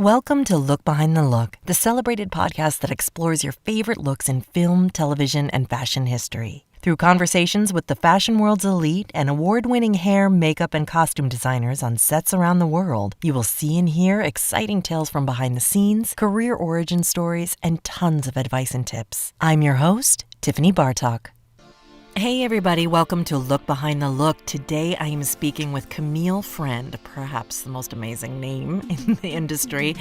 Welcome to Look Behind the Look, the celebrated podcast that explores your favorite looks in film, television, and fashion history. Through conversations with the fashion world's elite and award-winning hair, makeup, and costume designers on sets around the world, you will see and hear exciting tales from behind the scenes, career origin stories, and tons of advice and tips. I'm your host, Tiffany Bartok. Hey everybody, welcome to Look Behind the Look. Today I am speaking with Camille Friend, perhaps the most amazing name in the industry.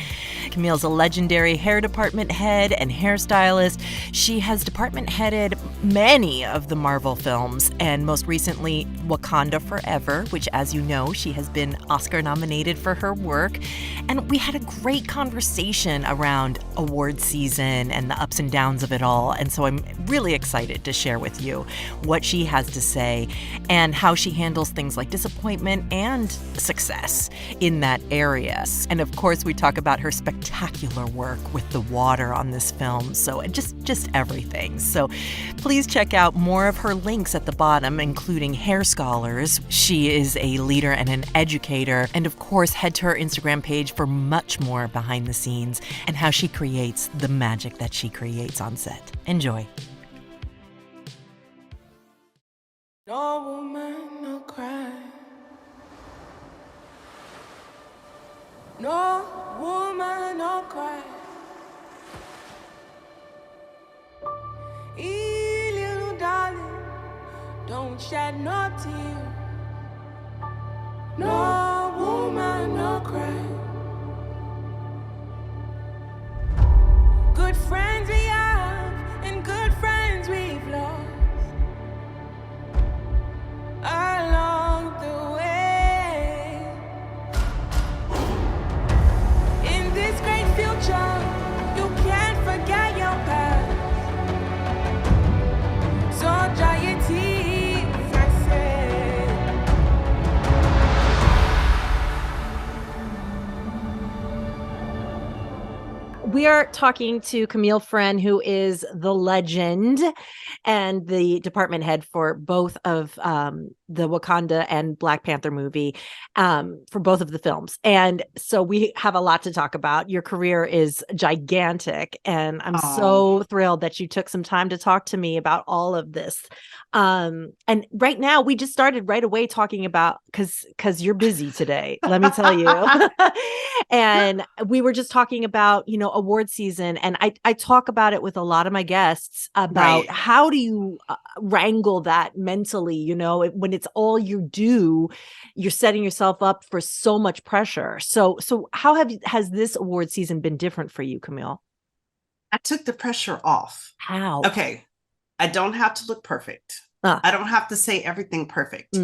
Camille's a legendary hair department head and hairstylist. She has department headed many of the Marvel films, and most recently Wakanda Forever, which, as you know, she has been Oscar nominated for her work. And we had a great conversation around award season and the ups and downs of it all. And so I'm really excited to share with you what she has to say and how she handles things like disappointment and success in that area. And of course, we talk about her spectacular work with the water on this film. So just everything. So please check out more of her links at the bottom, including Hair Scholars. She is a leader and an educator. And of course, head to her Instagram page for much more behind the scenes and how she creates the magic that she creates on set. Enjoy. No woman, no cry. No woman, no cry. Hey, little darling, don't shed no tear. No woman, no cry. Good friends we have and good friends we've lost along the way. In this great future, you can't forget your past. So dry your tears, I say. We are talking to Camille Friend, who is the legend and the department head for both of the Wakanda and Black Panther movie, for both of the films. And so we have a lot to talk about. Your career is gigantic, and I'm so thrilled that you took some time to talk to me about all of this. And right now, we just started right away talking about, because you're busy today, let me tell you. And we were just talking about, award season. And I talk about it with a lot of my guests about how do you wrangle that mentally, when it's all you do, you're setting yourself up for so much pressure. So how has this award season been different for you, Camille? I took the pressure off. How? Okay. I don't have to look perfect. I don't have to say everything perfect.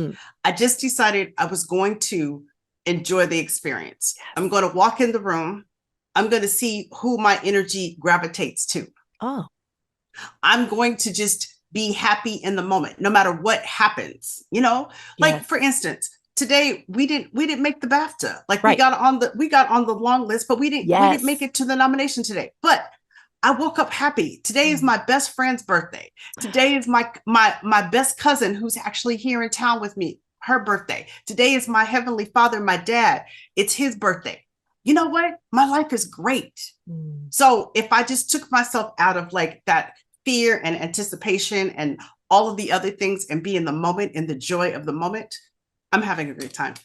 I just decided I was going to enjoy the experience. Yes. I'm going to walk in the room. I'm going to see who my energy gravitates to. Oh. I'm going to just be happy in the moment, no matter what happens, like for instance, today we didn't make the BAFTA. Like we got on the long list, but we didn't make it to the nomination today. But I woke up happy. Today is my best friend's birthday. Today is my best cousin who's actually here in town with me, her birthday. Today is my heavenly father, my dad. It's his birthday. You know what? My life is great. So if I just took myself out of like that fear and anticipation and all of the other things and be in the moment, in the joy of the moment, I'm having a great time.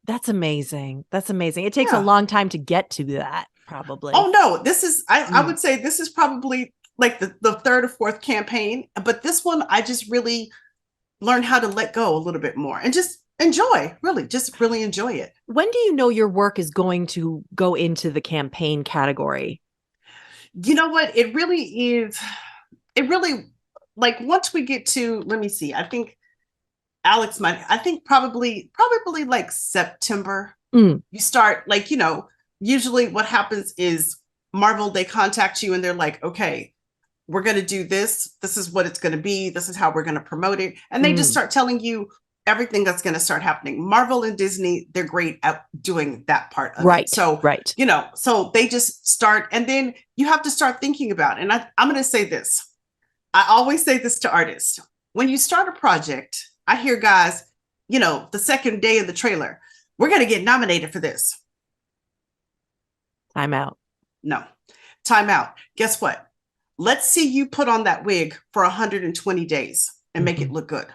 That's amazing. It takes a long time to get to that, probably. Oh no, this is, I would say this is probably like the third or fourth campaign, but this one, I just really learned how to let go a little bit more and just really enjoy it. When do you know your work is going to go into the campaign category? You know what? It really, like once we get to, let me see, I think probably like September, you start like, usually what happens is Marvel, they contact you and they're like, okay, we're going to do this. This is what it's going to be. This is how we're going to promote it. And they just start telling you everything that's going to start happening. Marvel and Disney, they're great at doing that part of it. So, so they just start, and then you have to start thinking about it. And I'm going to say this. I always say this to artists. When you start a project, I hear guys, the second day of the trailer, we're going to get nominated for this. Time out. No. Time out. Guess what? Let's see you put on that wig for 120 days and make it look good.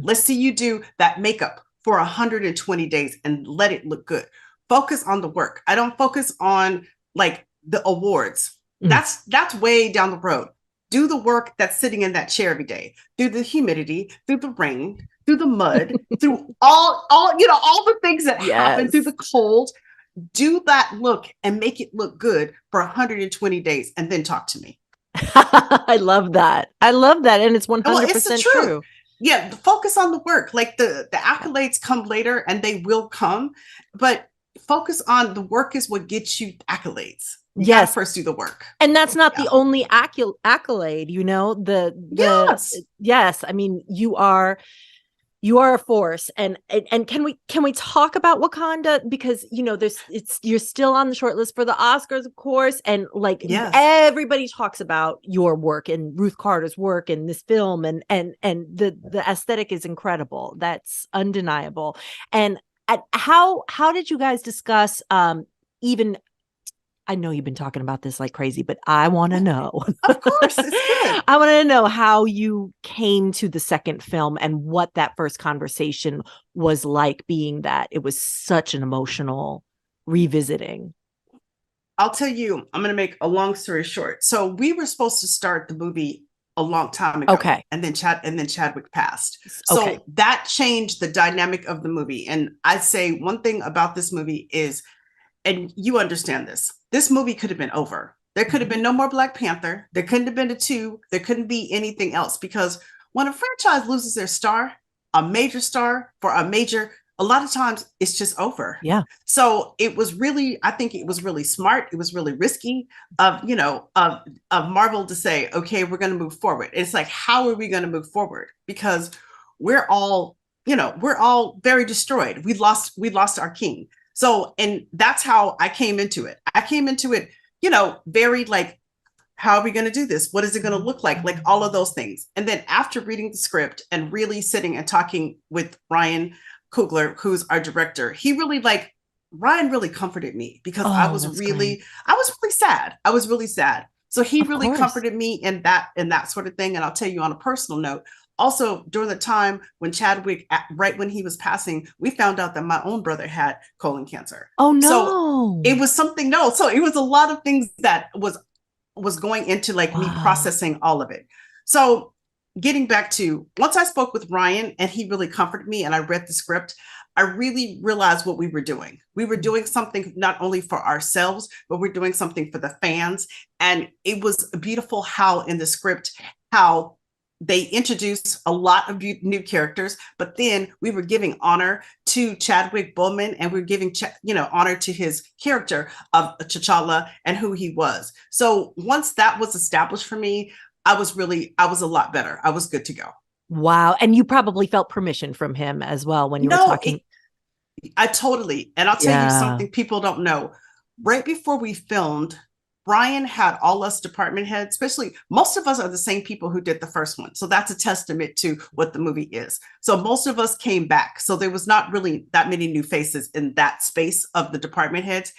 Let's see you do that makeup for 120 days and let it look good. Focus on the work. I don't focus on like the awards. That's way down the road. Do the work that's sitting in that chair every day, through the humidity, through the rain, through the mud, through all the things that happen, through the cold. Do that look and make it look good for 120 days and then talk to me. I love that. And it's 100% true. Yeah. Focus on the work. Like the accolades come later and they will come, but focus on the work is what gets you accolades. You gotta first do the work. And that's not the only accolade, yes. I mean, you are a force. And can we talk about Wakanda? Because, you're still on the short list for the Oscars, of course. And everybody talks about your work and Ruth Carter's work in this film. And the aesthetic is incredible. That's undeniable. And how did you guys discuss, even, I know you've been talking about this like crazy, but I want to know. Of course, it's good. I want to know how you came to the second film and what that first conversation was like, being that it was such an emotional revisiting. I'll tell you, I'm going to make a long story short. So we were supposed to start the movie a long time ago. Okay. And then Chadwick passed. So that changed the dynamic of the movie. And I'd say one thing about this movie is, and you understand this movie could have been over. There could have been no more Black Panther. There couldn't have been a 2. There couldn't be anything else, because when a franchise loses their star, a major star a lot of times it's just over. Yeah. So I think it was really smart. It was really risky of Marvel to say, okay, we're going to move forward. It's like, how are we going to move forward? Because we're all very destroyed. We lost our king. So, and that's how I came into it. I came into it, very like, how are we going to do this? What is it going to look like? Like all of those things. And then after reading the script and really sitting and talking with Ryan Coogler, who's our director, Ryan really comforted me, because I was really sad. I was really sad. So he really comforted me in that sort of thing. And I'll tell you on a personal note, also, during the time when Chadwick, right when he was passing, we found out that my own brother had colon cancer. Oh, no. So it was something, so it was a lot of things that was going into me processing all of it. So getting back to, once I spoke with Ryan and he really comforted me and I read the script, I really realized what we were doing. We were doing something not only for ourselves, but we're doing something for the fans. And it was beautiful how in the script, how they introduced a lot of new characters, but then we were giving honor to Chadwick Boseman, and we were giving honor to his character of T'Challa and who he was. So once that was established for me, I was a lot better. I was good to go. Wow. And you probably felt permission from him as well when you were talking. I totally. And I'll tell you something people don't know. Right before we filmed, Brian had all us department heads, especially most of us are the same people who did the first one. So that's a testament to what the movie is. So most of us came back. So there was not really that many new faces in that space of the department heads.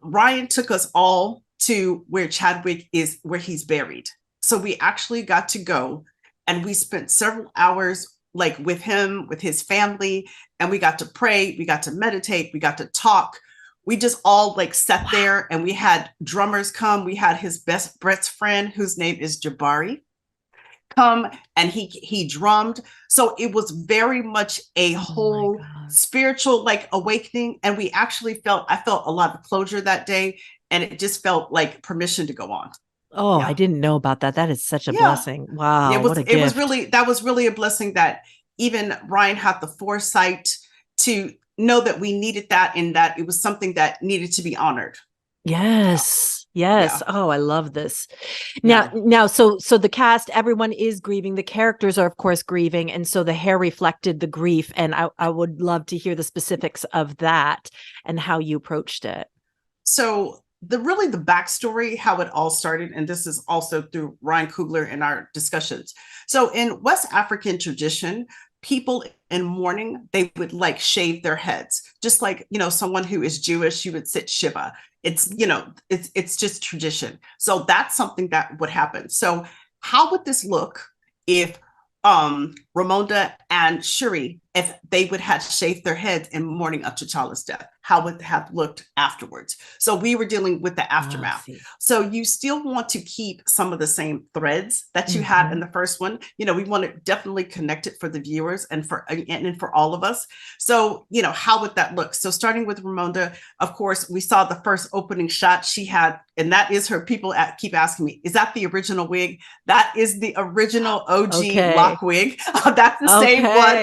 Ryan took us all to where Chadwick is, where he's buried. So we actually got to go and we spent several hours with him, with his family, and we got to pray, we got to meditate, we got to talk. We just all sat there, and we had drummers come. We had his best friend, whose name is Jabari, come, and he drummed. So it was very much a whole spiritual awakening. And I felt a lot of closure that day, and it just felt like permission to go on. Oh, yeah. I didn't know about that. That is such a blessing. Wow. What a gift. That was really a blessing that even Ryan had the foresight to know that we needed that, and that it was something that needed to be honored. Yes. Yeah. Oh, I love this. Now, so the cast, everyone is grieving. The characters are, of course, grieving. And so the hair reflected the grief. And I would love to hear the specifics of that and how you approached it. So the backstory, how it all started, and this is also through Ryan Coogler in our discussions. So in West African tradition, people in mourning, they would shave their heads just like, someone who is Jewish, you would sit Shiva. It's, it's just tradition. So that's something that would happen. So how would this look if Ramonda and Shuri, if they would have shaved their heads in mourning of T'Challa's death? How would it have looked afterwards? So we were dealing with the aftermath. So you still want to keep some of the same threads that you had in the first one. We want to definitely connect it for the viewers and for all of us. So, how would that look? So starting with Ramonda, of course, we saw the first opening shot she had, and that is her. People keep asking me, is that the original wig? That is the original OG lock wig. That's the same one,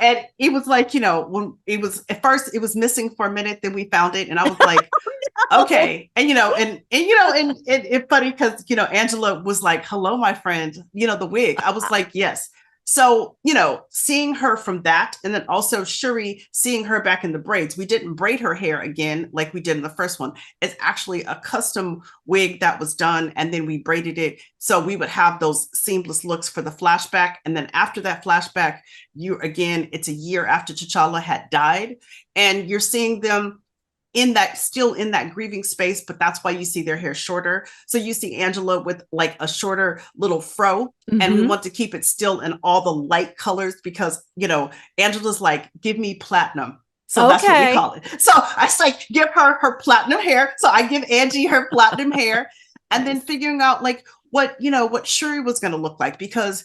and it was like, when it was at first, it was missing for a minute, then we found it, and I was like, okay. And it's funny because Angela was like, hello, my friend, the wig. I was like, yes. So, seeing her from that, and then also Shuri, seeing her back in the braids. We didn't braid her hair again like we did in the first one. It's actually a custom wig that was done, and then we braided it. So we would have those seamless looks for the flashback. And then after that flashback, it's a year after T'Challa had died, and you're seeing them still in that grieving space, but that's why you see their hair shorter. So you see Angela with like a shorter little fro, and we want to keep it still in all the light colors because, Angela's like, give me platinum. So that's what we call it. So I like, give her platinum hair. So I give Angie her platinum hair, and then figuring out like what Shuri was going to look like, because,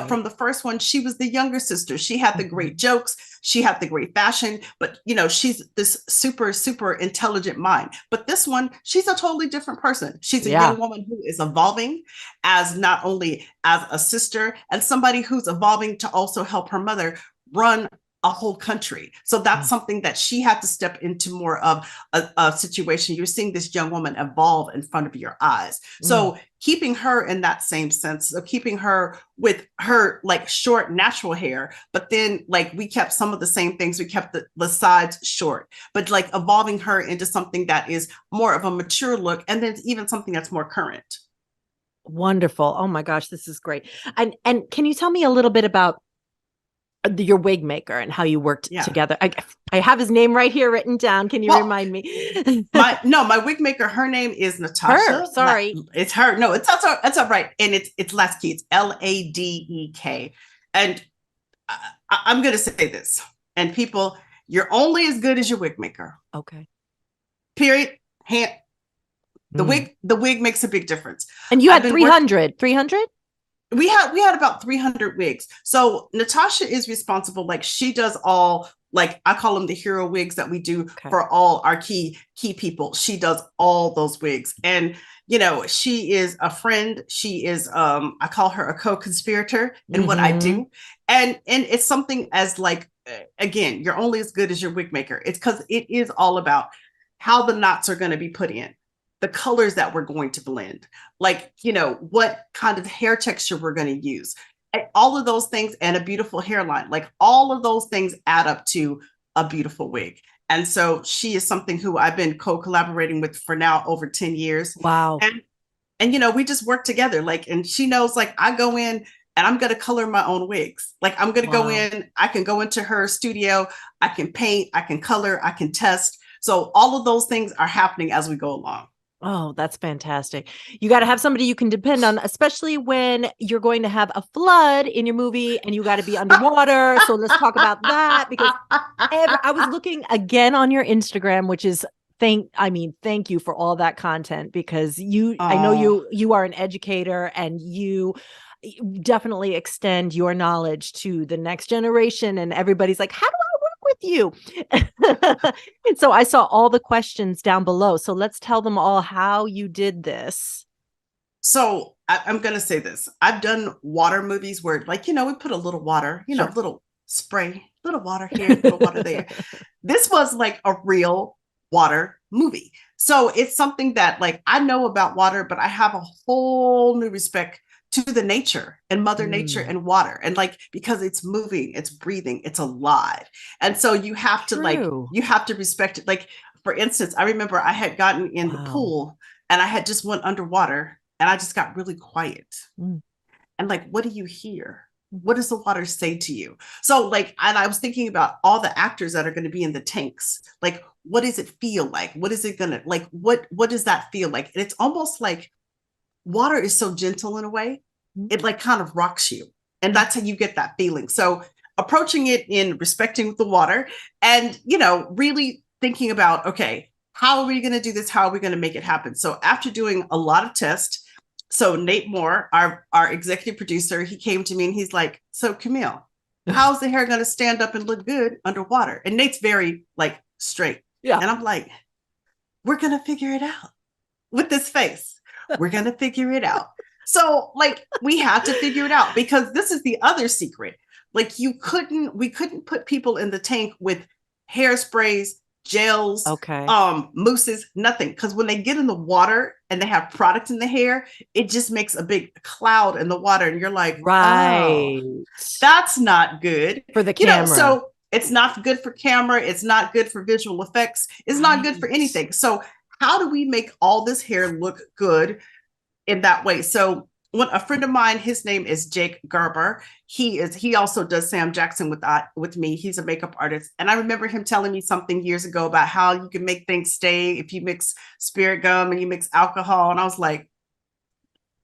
from the first one, she was the younger sister. She had the great jokes. She had the great fashion, but, she's this super, super intelligent mind. But this one, she's a totally different person. She's a young woman who is evolving as not only as a sister and somebody who's evolving to also help her mother run a whole country. So that's something that she had to step into more of a situation. You're seeing this young woman evolve in front of your eyes. So keeping her in that same sense of keeping her with her like short natural hair, but then like we kept some of the same things. We kept the sides short, but like evolving her into something that is more of a mature look. And then even something that's more current. Wonderful. Oh my gosh, this is great. And can you tell me a little bit about your wig maker and how you worked together? I have his name right here written down. Can you remind me? my wig maker, her name is Natasha. Sorry. It's her. No, it's all right. And it's Ladeke. It's Ladek. And I'm going to say this, and people, you're only as good as your wig maker. Okay. Period. The wig makes a big difference. And you had 300? We had about 300 wigs. So Natasha is responsible. Like she does all, like I call them the hero wigs that we do for all our key people. She does all those wigs. And, she is a friend. She is, I call her a co-conspirator in what I do. And it's something as like, again, you're only as good as your wig maker. It's because it is all about how the knots are going to be put in, the colors that we're going to blend, like, what kind of hair texture we're going to use, all of those things, and a beautiful hairline, like all of those things add up to a beautiful wig. And so she is something who I've been co-collaborating with for now over 10 years. Wow. And we just work together, like, and she knows, like, I go in and I'm going to color my own wigs. Like I'm going to go in, I can go into her studio, I can paint, I can color, I can test. So all of those things are happening as we go along. Oh, that's fantastic. You got to have somebody you can depend on, especially when you're going to have a flood in your movie and you got to be underwater. So let's talk about that, because I was looking again on your Instagram, which is thank you for all that content, because I know you are an educator and you definitely extend your knowledge to the next generation, and everybody's like, how do I work with you? And so I saw all the questions down below. So let's tell them all how you did this. So I'm going to say this. I've done water movies where, like, we put a little water, little spray, little water here, little water there. This was like a real water movie. So it's something that, like, I know about water, but I have a whole new respect to the nature and Mother Nature and water. And like, because it's moving, it's breathing, it's alive. And so you have to you have to respect it. Like, for instance, I remember I had gotten in the pool and I had just went underwater and I just got really quiet. And like, what do you hear? what does the water say to you? So like, and I was thinking about all the actors that are going to be in the tanks. Like, what does it feel like? What is it gonna like? What does that feel like? And it's almost like water is so gentle in a way, it like kind of rocks you. And that's how you get that feeling. So approaching it in respecting the water and, really thinking about, okay, how are we going to do this? How are we going to make it happen? So after doing a lot of tests, so Nate Moore, our executive producer, he came to me and he's like, so Camille, how's the hair going to stand up and look good underwater? And Nate's very like straight. Yeah. And I'm like, we're going to figure it out with this face. We're going to figure it out. So like we had to figure it out because this is the other secret. Like we couldn't put people in the tank with hairsprays, gels, mousses, nothing. Because when they get in the water and they have product in the hair, it just makes a big cloud in the water. And you're like, right. Oh, that's not good for the camera. So it's not good for camera. It's not good for visual effects. It's not good for anything. So how do we make all this hair look good in that way? So a friend of mine, his name is Jake Gerber. He also does Sam Jackson with me. He's a makeup artist. And I remember him telling me something years ago about how you can make things stay if you mix spirit gum and you mix alcohol. And I was like,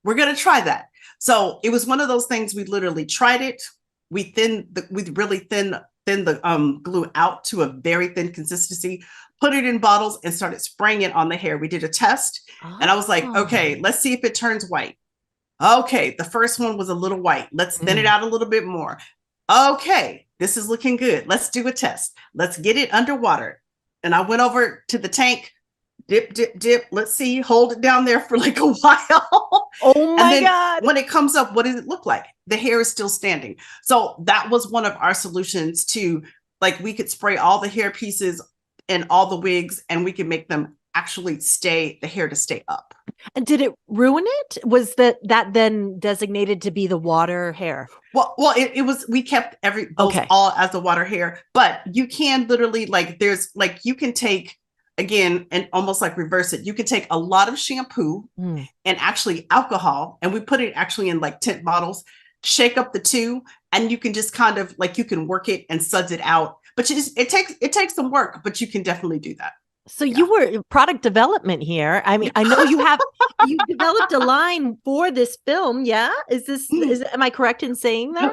we're going to try that. So it was one of those things. We literally tried it. We really thin the glue out to a very thin consistency, put it in bottles and started spraying it on the hair. We did a test and I was like, okay, let's see if it turns white. Okay, the first one was a little white. Let's thin it out a little bit more. Okay, this is looking good. Let's do a test. Let's get it underwater. And I went over to the tank, dip, dip, dip. Let's see, hold it down there for like a while. Oh my God. When it comes up, what does it look like? The hair is still standing. So that was one of our solutions to, like, we could spray all the hair pieces and all the wigs and we could make them actually the hair to stay up. And did it ruin it? Was that then designated to be the water hair? Well, it was, we kept all as the water hair, but you can literally you can take, again, and almost like reverse it. You can take a lot of shampoo and actually alcohol, and we put it actually in like tint bottles, shake up the two, and you can just kind of like, you can work it and suds it out. But it takes some work, but you can definitely do that. So you were product development here. I mean, I know you developed a line for this film. Yeah. Am I correct in saying that?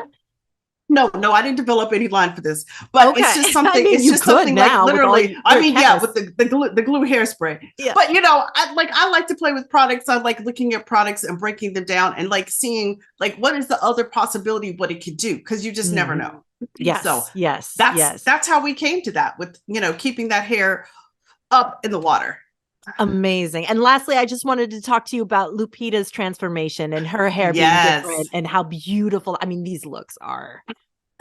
No, I didn't develop any line for this, but it's just something. It's just something like literally. With the glue hairspray. Yeah. But I like to play with products. I like looking at products and breaking them down and like seeing like what is the other possibility of what it could do, because you just never know. Yes. So that's how we came to that with keeping that hair up in the water. Amazing. And lastly, I just wanted to talk to you about Lupita's transformation and her hair being different and how beautiful. I mean, these looks are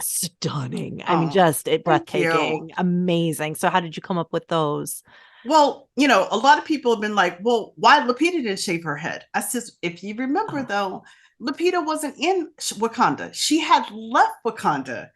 stunning. I mean, just breathtaking, amazing. So how did you come up with those? Well, a lot of people have been like, well, why Lupita didn't shave her head? I said, if you remember though, Lupita wasn't in Wakanda. She had left Wakanda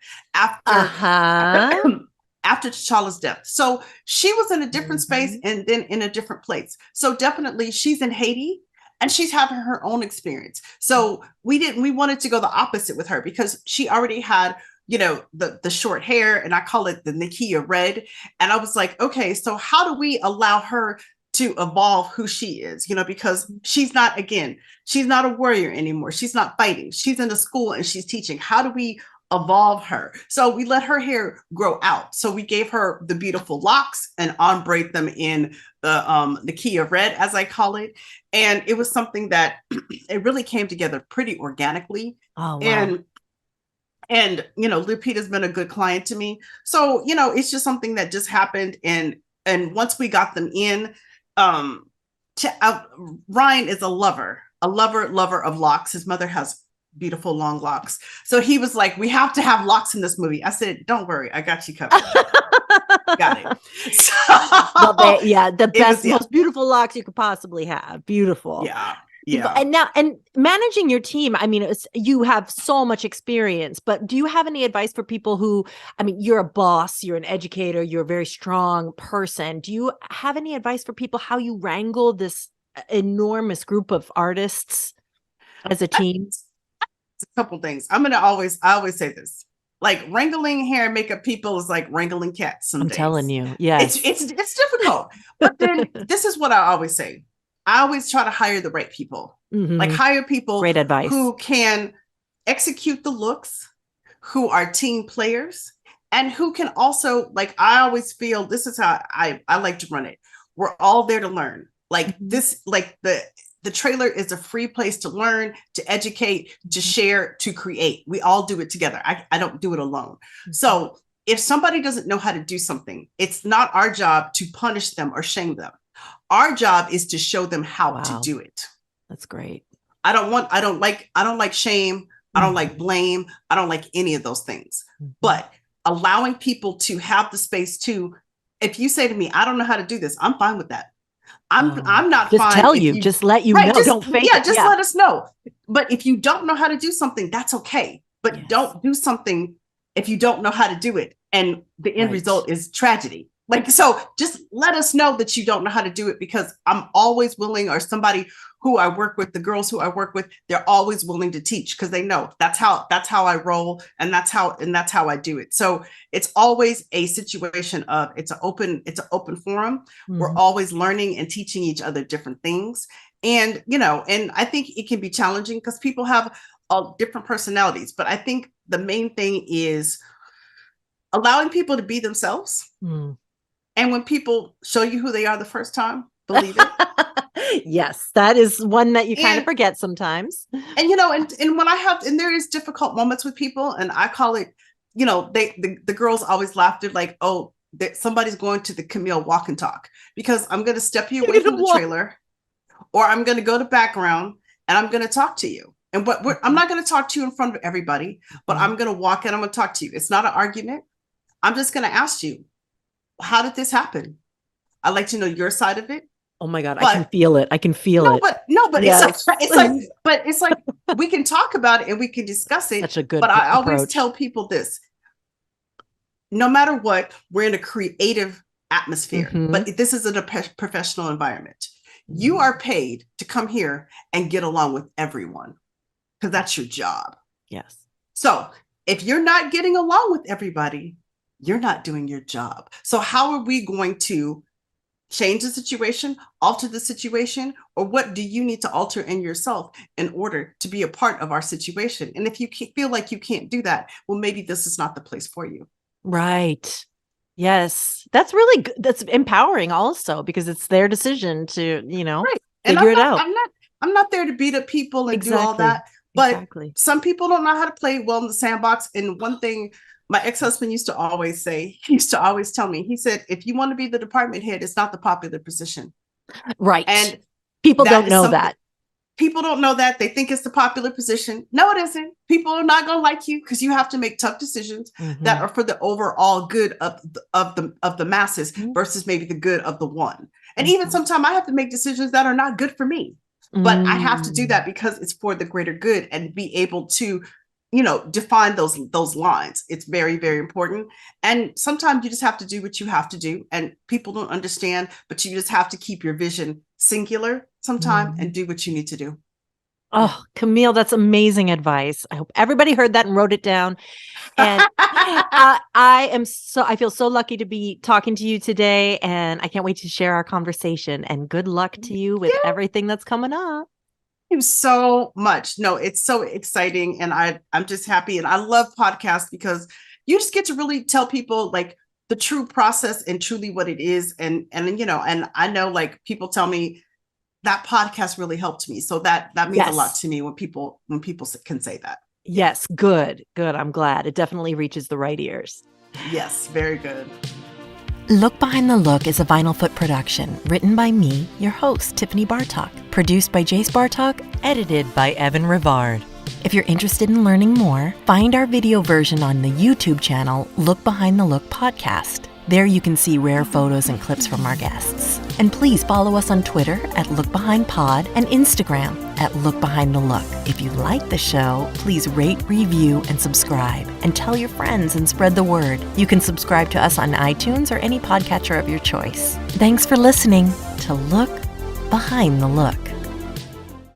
after T'Challa's death. So she was in a different space and then in a different place. So definitely she's in Haiti and she's having her own experience. So we wanted to go the opposite with her because she already had, the short hair, and I call it the Nakia red. And I was like, okay, so how do we allow her to evolve who she is, because she's not a warrior anymore. She's not fighting. She's in a school and she's teaching. How do we evolve her? So we let her hair grow out. So we gave her the beautiful locks and ombre them in the Kia red, as I call it. And it was something that it really came together pretty organically. Oh, wow. And Lupita's been a good client to me. So, it's just something that just happened. And once we got them in, Ryan is a lover of locks. His mother has beautiful long locks. So he was like, we have to have locks in this movie. I said, don't worry, I got you covered. Got it. So, the best, most beautiful locks you could possibly have. Beautiful. Yeah. And managing your team, I mean, you have so much experience, but do you have any advice for people who, I mean, you're a boss, you're an educator, you're a very strong person. Do you have any advice for people how you wrangle this enormous group of artists as a team? a couple things. I always say this. Like wrangling hair and makeup people is like wrangling cats some days. Telling you. Yes. It's difficult. But then this is what I always say. I always try to hire the right people. Like hire people Great advice. Who can execute the looks, who are team players, and who can also, like, I always feel this is how I like to run it. We're all there to learn. Like this, like the trailer is a free place to learn, to educate, to share, to create. We all do it together. I don't do it alone. So if somebody doesn't know how to do something, it's not our job to punish them or shame them. Our job is to show them how to do it. That's great. I don't like shame. I don't like blame. I don't like any of those things. But allowing people to have the space to, if you say to me, I don't know how to do this, I'm fine with that. I'm not just fine. Tell you, just let you know. Don't fake it. Just let us know. But if you don't know how to do something, that's okay. But don't do something if you don't know how to do it. And the end result is tragedy. Like, so just let us know that you don't know how to do it, because I'm always willing, or somebody who I work with, the girls who I work with, they're always willing to teach, because they know that's how I roll, and that's how I do it. So it's always a situation of it's an open forum. We're always learning and teaching each other different things. And, and I think it can be challenging because people have all different personalities. But I think the main thing is allowing people to be themselves. And when people show you who they are the first time, believe it. Yes, that is one that you kind of forget sometimes. And, and when and there is difficult moments with people, and I call it, the girls always laughed at like, oh, somebody's going to the Camille walk and talk, because I'm going to step you away from the trailer, or I'm going to go to background and I'm going to talk to you. And I'm not going to talk to you in front of everybody, but I'm going to walk and I'm going to talk to you. It's not an argument. I'm just going to ask you, how did this happen? I'd like to know your side of it. Oh my God, I can feel it. I can feel it. But it's like we can talk about it and we can discuss it. Such a good But I approach. always tell people this: no matter what, we're in a creative atmosphere, but this is a professional environment. You are paid to come here and get along with everyone, because that's your job. Yes. So if you're not getting along with everybody, you're not doing your job. So how are we going to change the situation, alter the situation, or what do you need to alter in yourself in order to be a part of our situation? And if you feel like you can't do that, well, maybe this is not the place for you. Right. Yes. That's really good. That's empowering also, because it's their decision to, figure it out. I'm not there to beat up people and do all that. But some people don't know how to play well in the sandbox. And one thing my ex-husband used to always tell me, he said, if you want to be the department head, it's not the popular position. Right. And people don't know that. People don't know that. They think it's the popular position. No, it isn't. People are not going to like you because you have to make tough decisions that are for the overall good of the masses versus maybe the good of the one. And even sometimes I have to make decisions that are not good for me, but I have to do that because it's for the greater good, and be able to define those lines. It's very, very important. And sometimes you just have to do what you have to do, and people don't understand, but you just have to keep your vision singular sometime and do what you need to do. Oh, Camille, that's amazing advice. I hope everybody heard that and wrote it down. And I feel so lucky to be talking to you today, and I can't wait to share our conversation, and good luck to you with everything that's coming up. You so much. No, it's so exciting. And I'm just happy. And I love podcasts because you just get to really tell people like the true process and truly what it is. And I know like people tell me that podcast really helped me. So that means a lot to me when people can say that. Yes. Good. I'm glad. It definitely reaches the right ears. Yes. Very good. Look Behind the Look is a Vinyl Foot production, written by me, your host, Tiffany Bartok, produced by Jace Bartok, edited by Evan Rivard. If you're interested in learning more, find our video version on the YouTube channel Look Behind the Look podcast. There you can see rare photos and clips from our guests. And please follow us on Twitter at LookBehindPod and Instagram at LookBehindTheLook. If you like the show, please rate, review, and subscribe. And tell your friends and spread the word. You can subscribe to us on iTunes or any podcatcher of your choice. Thanks for listening to Look Behind the Look.